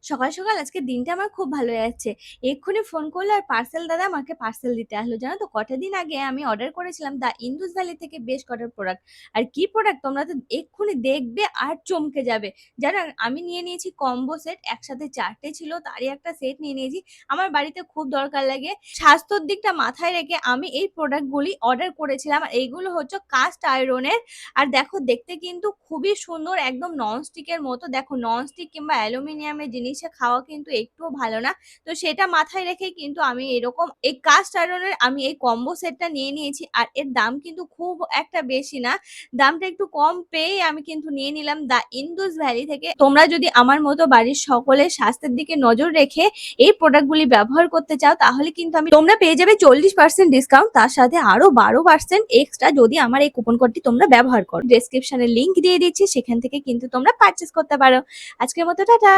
সকাল, সকাল আজকের দিনটা আমার খুব ভালো যাচ্ছে। এক্ষুনি ফোন করলো আর পার্সেল দাদা আমাকে পার্সেল দিতে আসলো। জানো তো কটা দিন আগে আমি অর্ডার করেছিলাম দ্য ইন্দুস ভ্যালি থেকে বেশ কটা প্রোডাক্ট। আর কি প্রোডাক্ট তোমরা তো এক্ষুনি দেখবে আর চমকে যাবে। জানো আমি নিয়ে নিয়েছি কম্বো সেট একসাথে ৪ টে ছিল তারই একটা সেট নিয়ে নিয়েছি। আমার বাড়িতে খুব দরকার লাগে। স্বাস্থ্যর দিকটা মাথায় রেখে আমি এই প্রোডাক্ট গুলি অর্ডার করেছিলাম। আর এইগুলো হচ্ছে কাস্ট আয়রনের। আর দেখো দেখতে কিন্তু খুবই সুন্দর একদম ননস্টিকের মতো। দেখো ননস্টিক কিংবা অ্যালুমিনিয়ামের জিনিসে খাওয়া কিন্তু একটুও ভালো না। তো সেটা মাথায় রেখেই কিন্তু আমি এরকম এই কাস্ট আয়রনের আমি এই কম্বো সেটটা নিয়ে নিয়েছি। আর এর দাম কিন্তু খুব একটা বেশি না। দামটা একটু কম পেয়েই আমি কিন্তু নিয়ে নিলাম দ্য ইন্দুস ভ্যালি থেকে। তোমরা যদি আমার মতো বাড়ির সকলের স্বাস্থ্যের দিকে নজর রেখে এই প্রোডাক্টগুলি ব্যবহার করতে চাও তাহলে কিন্তু তোমরা পেয়ে যাবে 40% ডিসকাউন্ট, তার সাথে আরো 12% এক্সট্রা যদি আমার এই কুপন কোডটি তোমরা ব্যবহার করো। ডেসক্রিপশনে লিংক দিয়ে দিচ্ছি, সেখান থেকে কিন্তু তোমরা পারচেস করতে পারো। আজকের মতো টাটা।